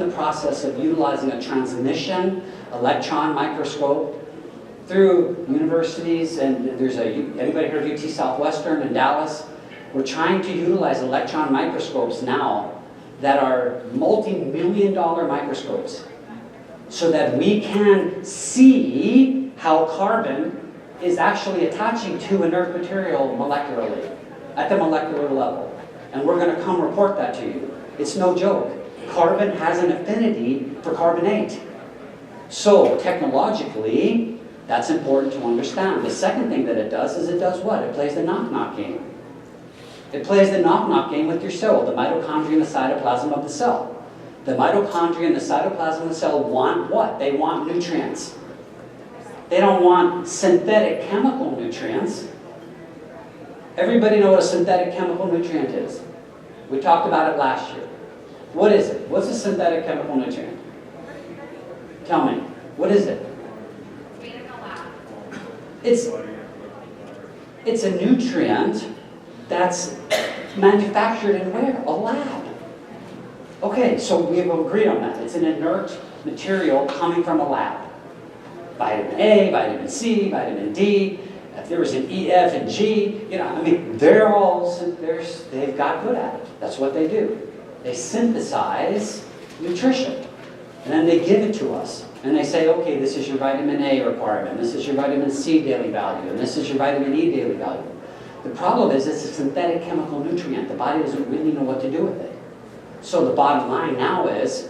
the process of utilizing a transmission electron microscope through universities, and anybody heard of UT Southwestern in Dallas? We're trying to utilize electron microscopes now that are multi-million-dollar microscopes so that we can see how carbon is actually attaching to inert material molecularly, at the molecular level. And we're going to come report that to you. It's no joke. Carbon has an affinity for carbonate. So, technologically, that's important to understand. The second thing that it does is it does what? It plays the knock-knock game. It plays the knock-knock game with your cell, the mitochondria and the cytoplasm of the cell. The mitochondria and the cytoplasm of the cell want what? They want nutrients. They don't want synthetic chemical nutrients. Everybody know what a synthetic chemical nutrient is? We talked about it last year. What is it? What's a synthetic chemical nutrient? Tell me. What is it? It's a nutrient that's manufactured in where? A lab. Okay, so we've agreed on that. It's an inert material coming from a lab. Vitamin A, vitamin C, vitamin D. If there was an E, F, and G, they've got good at it. That's what they do. They synthesize nutrition. And then they give it to us. And they say, okay, this is your vitamin A requirement, this is your vitamin C daily value, and this is your vitamin E daily value. The problem is it's a synthetic chemical nutrient. The body doesn't really know what to do with it. So the bottom line now is,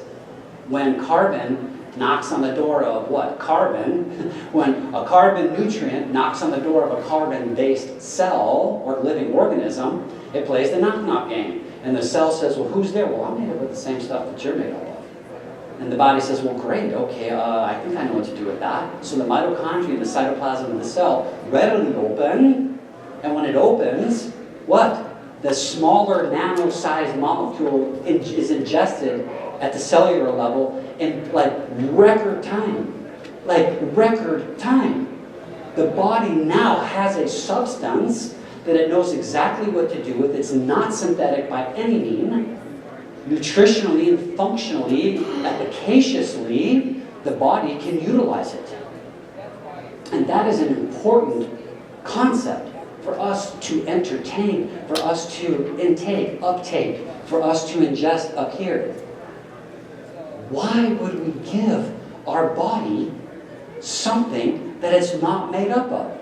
when carbon knocks on the door of what? Carbon. When a carbon nutrient knocks on the door of a carbon-based cell or living organism, it plays the knock-knock game. And the cell says, well, who's there? Well, I'm made up of the same stuff that you're made up of. And the body says, well, great, okay, I think I know what to do with that. So the mitochondria and the cytoplasm of the cell readily open. And when it opens, what? The smaller nano-sized molecule is ingested at the cellular level in like record time. Like record time. The body now has a substance that it knows exactly what to do with. It's not synthetic by any means. Nutritionally and functionally, efficaciously, the body can utilize it. And that is an important concept for us to entertain, for us to intake, uptake, for us to ingest up here. Why would we give our body something that it's not made up of?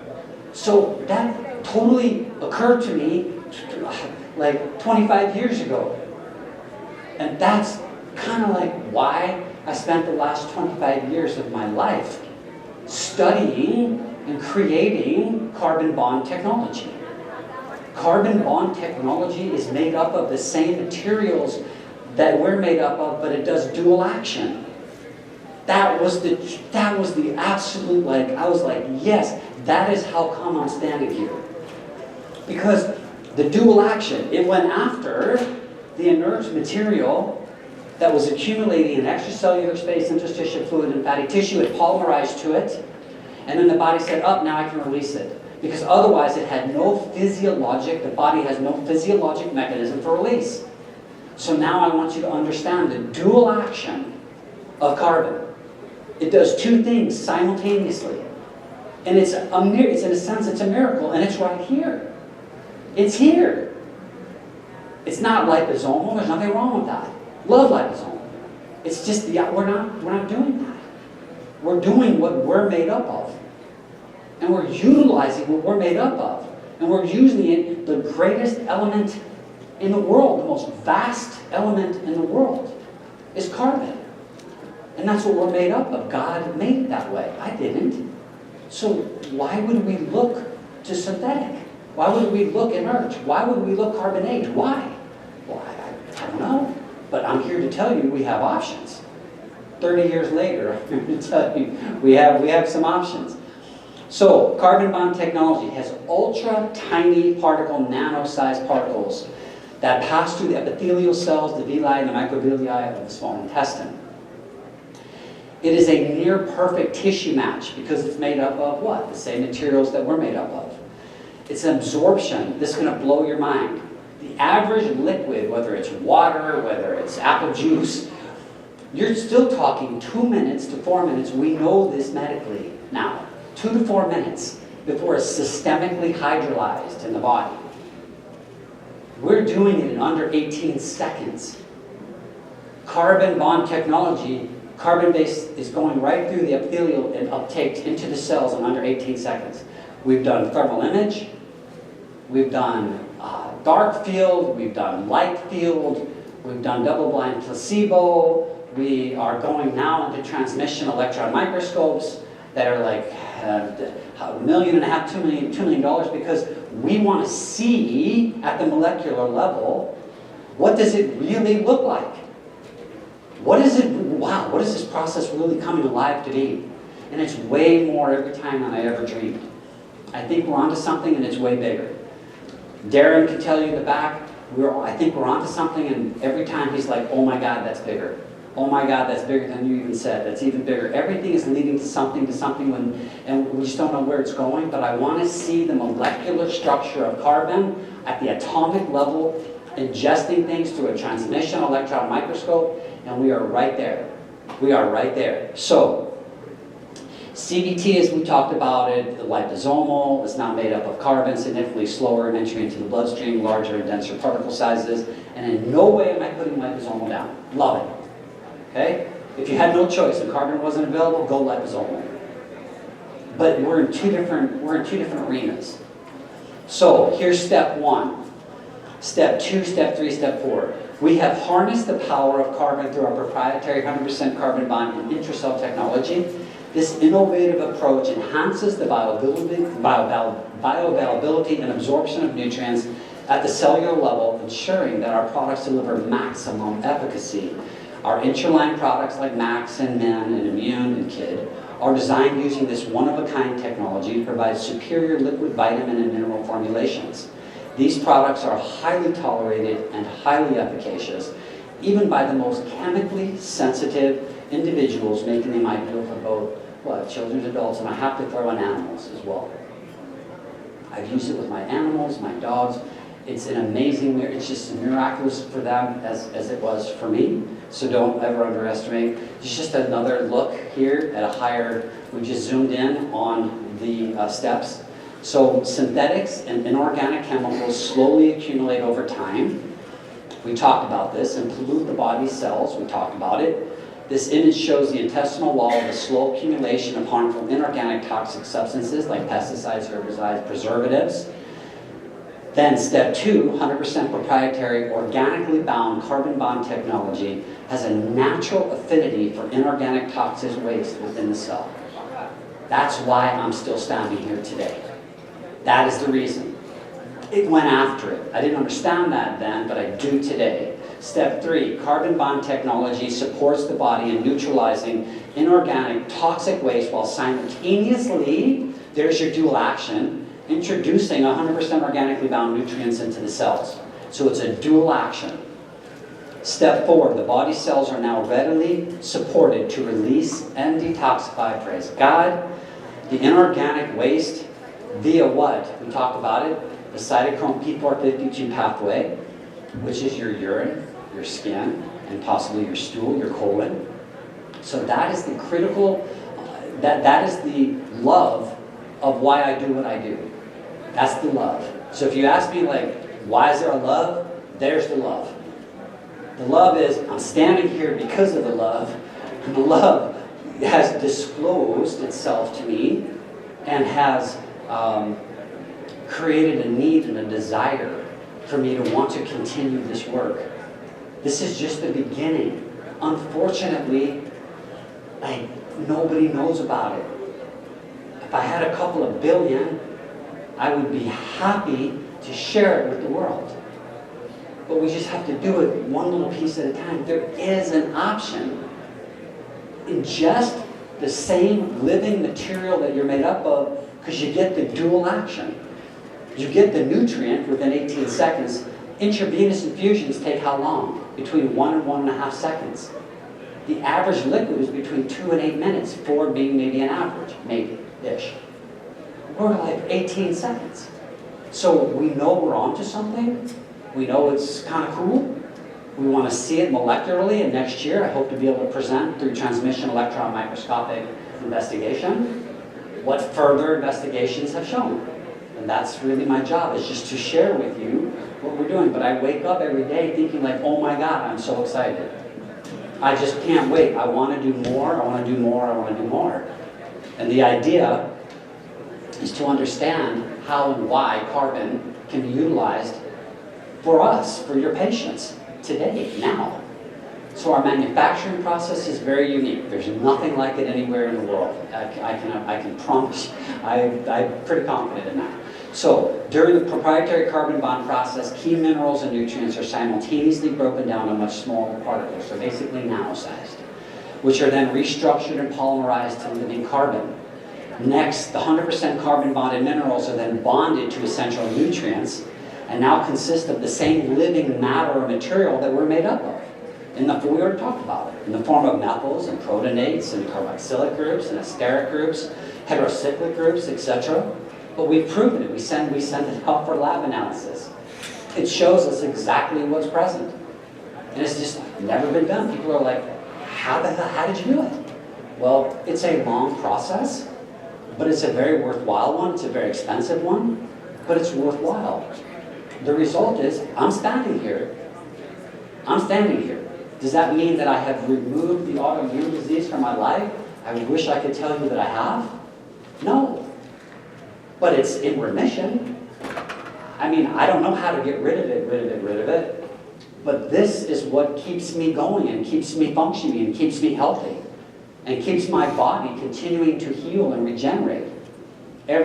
So that totally occurred to me like 25 years ago. And that's kind of like why I spent the last 25 years of my life studying and creating carbon bond technology. Carbon bond technology is made up of the same materials that we're made up of, but it does dual action. That was the absolute, like, I was like, yes, that is how come I'm standing here. Because the dual action, it went after the inert material that was accumulating in extracellular space, interstitial fluid, and fatty tissue. It polymerized to it, and then the body said, oh, now I can release it. Because otherwise it had no physiologic, the body has no physiologic mechanism for release. So now I want you to understand the dual action of carbon. It does two things simultaneously. And it's in a sense, it's a miracle, and it's right here. It's here. It's not liposomal. There's nothing wrong with that. Love liposomal. It's just we're not doing that. We're doing what we're made up of, and we're utilizing what we're made up of, and we're using it. The greatest element in the world, the most vast element in the world, is carbon, and that's what we're made up of. God made it that way. I didn't. So why would we look to synthetic? Why would we look inert? Why would we look carbonate? Why? Well, I don't know. But I'm here to tell you we have options. 30 years later, I'm here to tell you we have some options. So, carbon bond technology has ultra tiny particle, nano-sized particles that pass through the epithelial cells, the villi, and the microvilli of the small intestine. It is a near perfect tissue match because it's made up of what? The same materials that we're made up of. It's absorption. This is going to blow your mind. The average liquid, whether it's water, whether it's apple juice, You're still talking 2 minutes to 4 minutes. We know this medically now. 2 to 4 minutes before it's systemically hydrolyzed in the body. We're doing it in under 18 seconds. Carbon bond technology, carbon-based, is going right through the epithelial and uptaked into the cells in under 18 seconds. We've done thermal image, we've done dark field, we've done light field, we've done double-blind placebo. We are going now into transmission electron microscopes that are like $1.5 million, $2 million, because we want to see at the molecular level, what does it really look like? What is it, wow, what is this process really coming alive to be? And it's way more every time than I ever dreamed. I think we're onto something, and it's way bigger. Darren can tell you in the back, I think we're onto something, and every time he's like, oh my God, that's bigger. Oh my God, that's bigger than you even said. That's even bigger. Everything is leading to something, and we just don't know where it's going, but I want to see the molecular structure of carbon at the atomic level, ingesting things through a transmission electron microscope, and we are right there. We are right there. So, CBT, as we talked about it, the liposomal, is now made up of carbon, significantly slower in entry into the bloodstream, larger and denser particle sizes, and in no way am I putting liposomal down. Love it. Okay? If you had no choice and carbon wasn't available, go liposomal. But we're in two different arenas. So here's step 1. Step 2, step 3, step 4. We have harnessed the power of carbon through our proprietary 100% carbon bond and intracell technology. This innovative approach enhances the bioavailability and absorption of nutrients at the cellular level, ensuring that our products deliver maximum efficacy. Our intraline products like Max and Min and Immune and Kid are designed using this one-of-a-kind technology to provide superior liquid vitamin and mineral formulations. These products are highly tolerated and highly efficacious, even by the most chemically sensitive individuals, making them ideal for both children and adults, and I have to throw in animals as well. I've used it with my animals, my dogs. It's an amazing, it's just miraculous for them as it was for me. So don't ever underestimate. It's just another look here at a higher, we just zoomed in on the steps. So synthetics and inorganic chemicals slowly accumulate over time. We talked about this, and pollute the body's cells. We talked about it. This image shows the intestinal wall with a slow accumulation of harmful inorganic toxic substances like pesticides, herbicides, preservatives. Then step 2, 100% proprietary, organically bound carbon bond technology has a natural affinity for inorganic toxic waste within the cell. That's why I'm still standing here today. That is the reason. It went after it. I didn't understand that then, but I do today. Step 3, carbon bond technology supports the body in neutralizing inorganic toxic waste while simultaneously, there's your dual action, introducing 100% organically bound nutrients into the cells. So it's a dual action. Step 4, the body cells are now readily supported to release and detoxify, praise God, the inorganic waste via what? We talked about it, the cytochrome P452 pathway, which is your urine, your skin, and possibly your stool, your colon. So that is the critical, that is the love of why I do what I do. That's the love. So if you ask me, like, why is there a love? There's the love. The love is, I'm standing here because of the love. And the love has disclosed itself to me and has created a need and a desire for me to want to continue this work. This is just the beginning. Unfortunately, nobody knows about it. If I had a couple of billion, I would be happy to share it with the world. But we just have to do it one little piece at a time. There is an option. Ingest the same living material that you're made up of, because you get the dual action. You get the nutrient within 18 seconds. Intravenous infusions take how long? Between 1 and 1.5 seconds. The average liquid is between 2 and 8 minutes, 4 being maybe an average, maybe-ish. We're like 18 seconds. So we know we're onto something. We know it's kind of cool. We want to see it molecularly, and next year I hope to be able to present through transmission electron microscopic investigation what further investigations have shown. And that's really my job, is just to share with you what we're doing. But I wake up every day thinking like, oh my God, I'm so excited. I just can't wait. I want to do more, I want to do more, I want to do more. And the idea is to understand how and why carbon can be utilized for us, for your patients, today, now. So our manufacturing process is very unique. There's nothing like it anywhere in the world. I can promise. I'm pretty confident in that. So during the proprietary carbon bond process, key minerals and nutrients are simultaneously broken down to much smaller particles, so basically nano-sized, which are then restructured and polymerized to living carbon. Next, the 100% carbon bonded minerals are then bonded to essential nutrients and now consist of the same living matter or material that we're made up of. We already talked about it, in the form of methyls and protonates and carboxylic groups and esteric groups, heterocyclic groups, etc. But we've proven it. We send it out for lab analysis. It shows us exactly what's present. And it's just never been done. People are like, how did you do it? Well, it's a long process, but it's a very worthwhile one. It's a very expensive one, but it's worthwhile. The result is, I'm standing here. Does that mean that I have removed the autoimmune disease from my life? I wish I could tell you that I have. No. But it's in remission. I mean, I don't know how to get rid of it. But this is what keeps me going and keeps me functioning and keeps me healthy and keeps my body continuing to heal and regenerate.